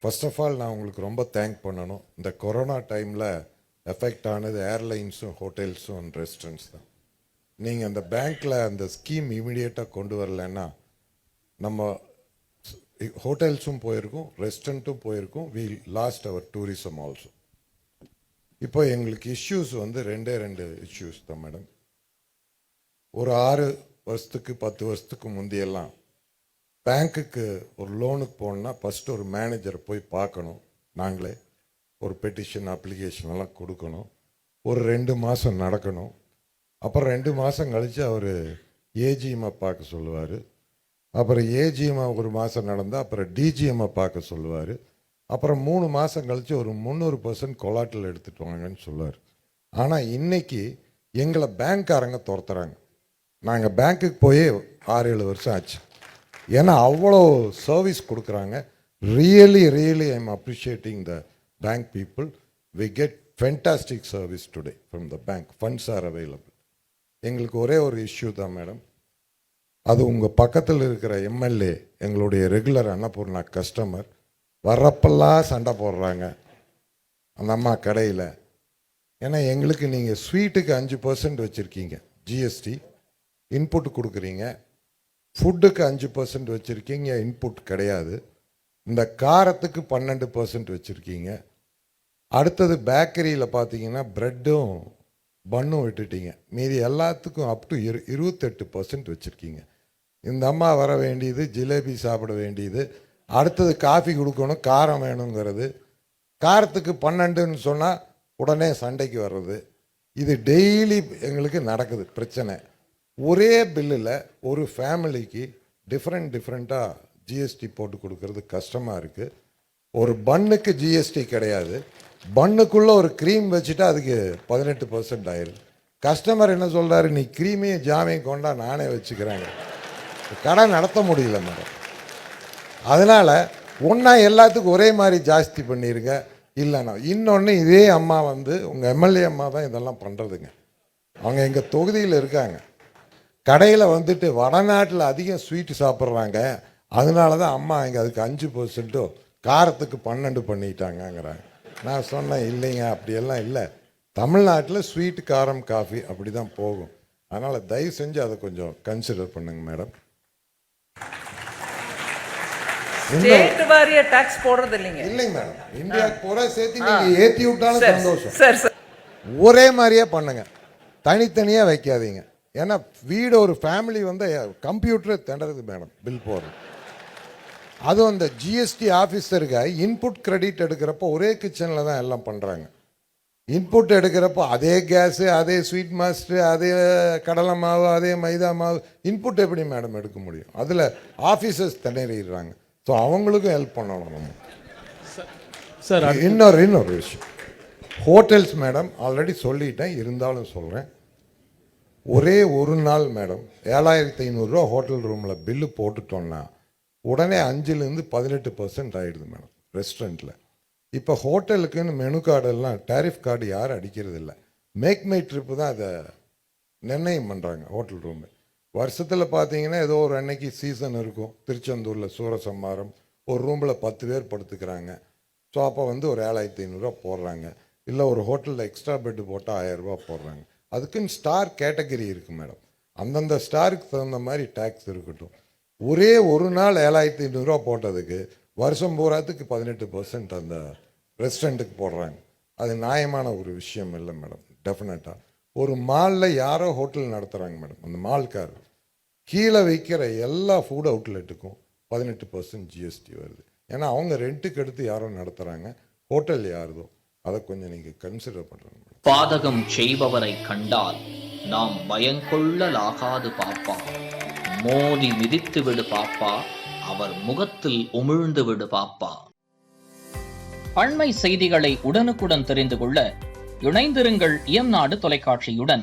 First of all நான் உங்களுக்கு ரொம்ப தேங்க் பண்ணணும். இந்த கொரோனா டைமில் எஃபெக்ட் ஆனது ஏர்லைன்ஸும் ஹோட்டல்ஸும் அண்ட் ரெஸ்டாரண்ட்ஸ் தான். நீங்கள் அந்த பேங்க்கில் அந்த ஸ்கீம் இமீடியட்டாக கொண்டு வரலன்னா நம்ம ஹோட்டல்ஸும் போயிருக்கும், ரெஸ்டாரண்ட்டும் போயிருக்கும், we lost our tourism also. இப்போ எங்களுக்கு இஷ்யூஸ் வந்து ரெண்டு இஷ்யூஸ் தான் மேடம். ஒரு 6 வருஷத்துக்கு 10 வருஷத்துக்கு முந்தையெல்லாம் பேங்க்குக்கு ஒரு லோனுக்கு போகணுன்னா ஃபஸ்ட்டு ஒரு மேனேஜரை போய் பார்க்கணும். நாங்களே ஒரு பெட்டிஷன் அப்ளிகேஷன் எல்லாம் கொடுக்கணும். ஒரு 2 மாதம் நடக்கணும். அப்புறம் 2 மாதம் கழித்து அவர் ஏஜிஎம்மை பார்க்க சொல்லுவார். அப்புறம் ஏஜிஎம்மை ஒரு மாதம் நடந்தால் அப்புறம் டிஜிஎம்மை பார்க்க சொல்லுவார். அப்புறம் 3 மாதம் கழித்து ஒரு 300% கொலாட்டில் எடுத்துகிட்டு வாங்கன்னு சொல்லுவார். ஆனால் இன்றைக்கி எங்களை பேங்க்காரங்க துரத்துறாங்க. நாங்கள் பேங்க்குக்கு போய் 6-7 வருஷம் ஆச்சு. ஏன்னா அவ்வளோ சர்வீஸ் கொடுக்குறாங்க. Really I am appreciating the bank people. We get fantastic service today from the bank. Funds are available. எங்களுக்கு ஒரே ஒரு இஷ்யூ தான் மேடம். அது உங்கள் பக்கத்தில் இருக்கிற எம்எல்ஏ எங்களுடைய ரெகுலர் அன்னபூர்ணா கஸ்டமர். வர்றப்பெல்லாம் சண்டை போடுறாங்க அந்த அம்மா கடையில். ஏன்னா எங்களுக்கு நீங்கள் ஸ்வீட்டுக்கு 5% வச்சுருக்கீங்க ஜிஎஸ்டி, இன்புட் கொடுக்குறீங்க. ஃபுட்டுக்கு 5% வச்சுருக்கீங்க, இன்புட் கிடையாது. இந்த காரத்துக்கு 12% வச்சுருக்கீங்க. அடுத்தது பேக்கரியில் பார்த்தீங்கன்னா ப்ரெட்டும் பன்னும் விட்டுட்டீங்க. மீதி எல்லாத்துக்கும் அப் டு 28% வச்சுருக்கீங்க. இந்த அம்மா வர வேண்டியது ஜிலேபி சாப்பிட வேண்டியது, அடுத்தது காஃபி கொடுக்கணும், காரம் வேணுங்கிறது. காரத்துக்கு 12ன்னு சொன்னால் உடனே சண்டைக்கு வர்றது. இது டெய்லி எங்களுக்கு நடக்குது பிரச்சனை. ஒரே பில்லில் ஒரு ஃபேமிலிக்கு டிஃப்ரெண்ட்டாக ஜிஎஸ்டி போட்டு கொடுக்கறது கஷ்டமாக இருக்குது. ஒரு பன்னுக்கு ஜிஎஸ்டி கிடையாது. பன்னுக்குள்ளே ஒரு க்ரீம் வச்சுட்டா அதுக்கு 18% ஆயிடுது. கஸ்டமர் என்ன சொல்கிறாரு, நீ க்ரீமையும் ஜாமையும் கொண்டா நானே வச்சுக்கிறேங்க. கடை நடத்த முடியல மேடம். அதனால் ஒன்றா எல்லாத்துக்கும் ஒரே மாதிரி ஜாஸ்தி பண்ணிடுங்க. இல்லைண்ணா இன்னொன்று, இதே அம்மா வந்து உங்கள் எம்எல்ஏ அம்மா தான் இதெல்லாம் பண்ணுறதுங்க. அவங்க எங்கள் தொகுதியில் இருக்காங்க. கடையில் வந்துட்டு வடநாட்டில் அதிகம் ஸ்வீட்டு சாப்பிட்றாங்க, அதனால தான் அம்மா இங்கே அதுக்கு 5% காரத்துக்கு 12 பண்ணிட்டாங்கங்கிறாங்க. நான் சொன்னேன் இல்லைங்க, அப்படியெல்லாம் இல்லை. தமிழ்நாட்டில் ஸ்வீட்டு, காரம், காஃபி அப்படி தான் போகும். அதனால் தயவு செஞ்சு அதை கொஞ்சம் கன்சிடர் பண்ணுங்க மேடம். ஸ்டேட் வாரிய டாக்ஸ் போடுறது இல்லைங்க. இல்லைங்க மேடம், இந்தியாவுக்கு பூரா சேர்த்து நீங்கள் ஏற்றி விட்டாலும் சந்தோஷம். சார் ஒரே மாதிரியே பண்ணுங்க, தனித்தனியாக வைக்காதீங்க. ஏன்னா வீடு ஒரு ஃபேமிலி வந்து கம்ப்யூட்டரை திணறது மேடம் பில் போடுறது. அதுவும் அந்த ஜிஎஸ்டி ஆஃபீஸருக்கு இன்புட் கிரெடிட் எடுக்கிறப்போ ஒரே கிச்சனில் தான் எல்லாம் பண்ணுறாங்க. இன்புட் எடுக்கிறப்போ அதே கேஸு, அதே ஸ்வீட் மாஸ்டர், அதே கடலை மாவு, அதே மைதா மாவு, இன்புட் எப்படி மேடம் எடுக்க முடியும்? அதில் ஆஃபீஸர்ஸ் திணறிடுறாங்க. ஸோ அவங்களுக்கும் ஹெல்ப் பண்ணணும் நம்ம. சார் இன்னொரு விஷயம், ஹோட்டல்ஸ் மேடம் ஆல்ரெடி சொல்லிட்டேன், இருந்தாலும் சொல்கிறேன். ஒரே ஒரு நாள் மேடம் 7500 ரூபா ஹோட்டல் ரூமில் பில்லு போட்டுட்டோன்னா உடனே 5-18% ஆகிடுது மேடம் ரெஸ்டாரண்ட்டில். இப்போ ஹோட்டலுக்குன்னு மெனு கார்டெல்லாம் டேரிஃப் கார்டு யாரும் அடிக்கிறது இல்லை. மேக் மை ட்ரிப்பு தான் அதை நிர்ணயம் பண்ணுறாங்க ஹோட்டல் ரூமு. வருஷத்தில் பார்த்தீங்கன்னா ஏதோ ஒரு அன்னைக்கு சீசன் இருக்கும். திருச்செந்தூரில் சூரசம்மாரம் ஒரு ரூமில் 10 பேர் படுத்துக்கிறாங்க. ஸோ அப்போ வந்து ஒரு 7500 ரூபா போடுறாங்க. இல்லை ஒரு ஹோட்டலில் எக்ஸ்ட்ரா பெட்டு போட்டால் 1000 ரூபா போடுறாங்க. அதுக்குன்னு ஸ்டார் கேட்டகரி இருக்குது மேடம். அந்தந்த ஸ்டாருக்கு தகுந்த மாதிரி டேக்ஸ் இருக்கட்டும். ஒரே ஒரு நாள் 7500 ரூபா போட்டதுக்கு வருஷம் பூராத்துக்கு 18% அந்த ரெஸ்டாரண்ட்டுக்கு போடுறாங்க. அது நியாயமான ஒரு விஷயம் இல்லை மேடம். டெஃபினட்டாக ஒரு மாலில் யாரோ ஹோட்டல் நடத்துகிறாங்க மேடம். அந்த மால்கார் கீழே வைக்கிற எல்லா ஃபுட் அவுட்லெட்டுக்கும் 18% ஜிஎஸ்டி வருது. ஏன்னா அவங்க ரெண்ட்டுக்கு எடுத்து யாரோ நடத்துகிறாங்க, ஹோட்டல் யாருதோ. அதை கொஞ்சம் நீங்கள் கன்சிடர் பண்ணுறேன் மேடம். பாதகம் செய்பவரை கண்டால் நாம் பயங்கொள்ளலாகாது பாப்பா. மோதி மிதித்து விடு பாப்பா, அவர் முகத்தில் உமிழ்ந்து விடு பாப்பா. அண்மை செய்திகளை உடனுக்குடன் தெரிந்து கொள்ள இணைந்திருங்கள் இயம்நாடு தொலைக்காட்சியுடன்.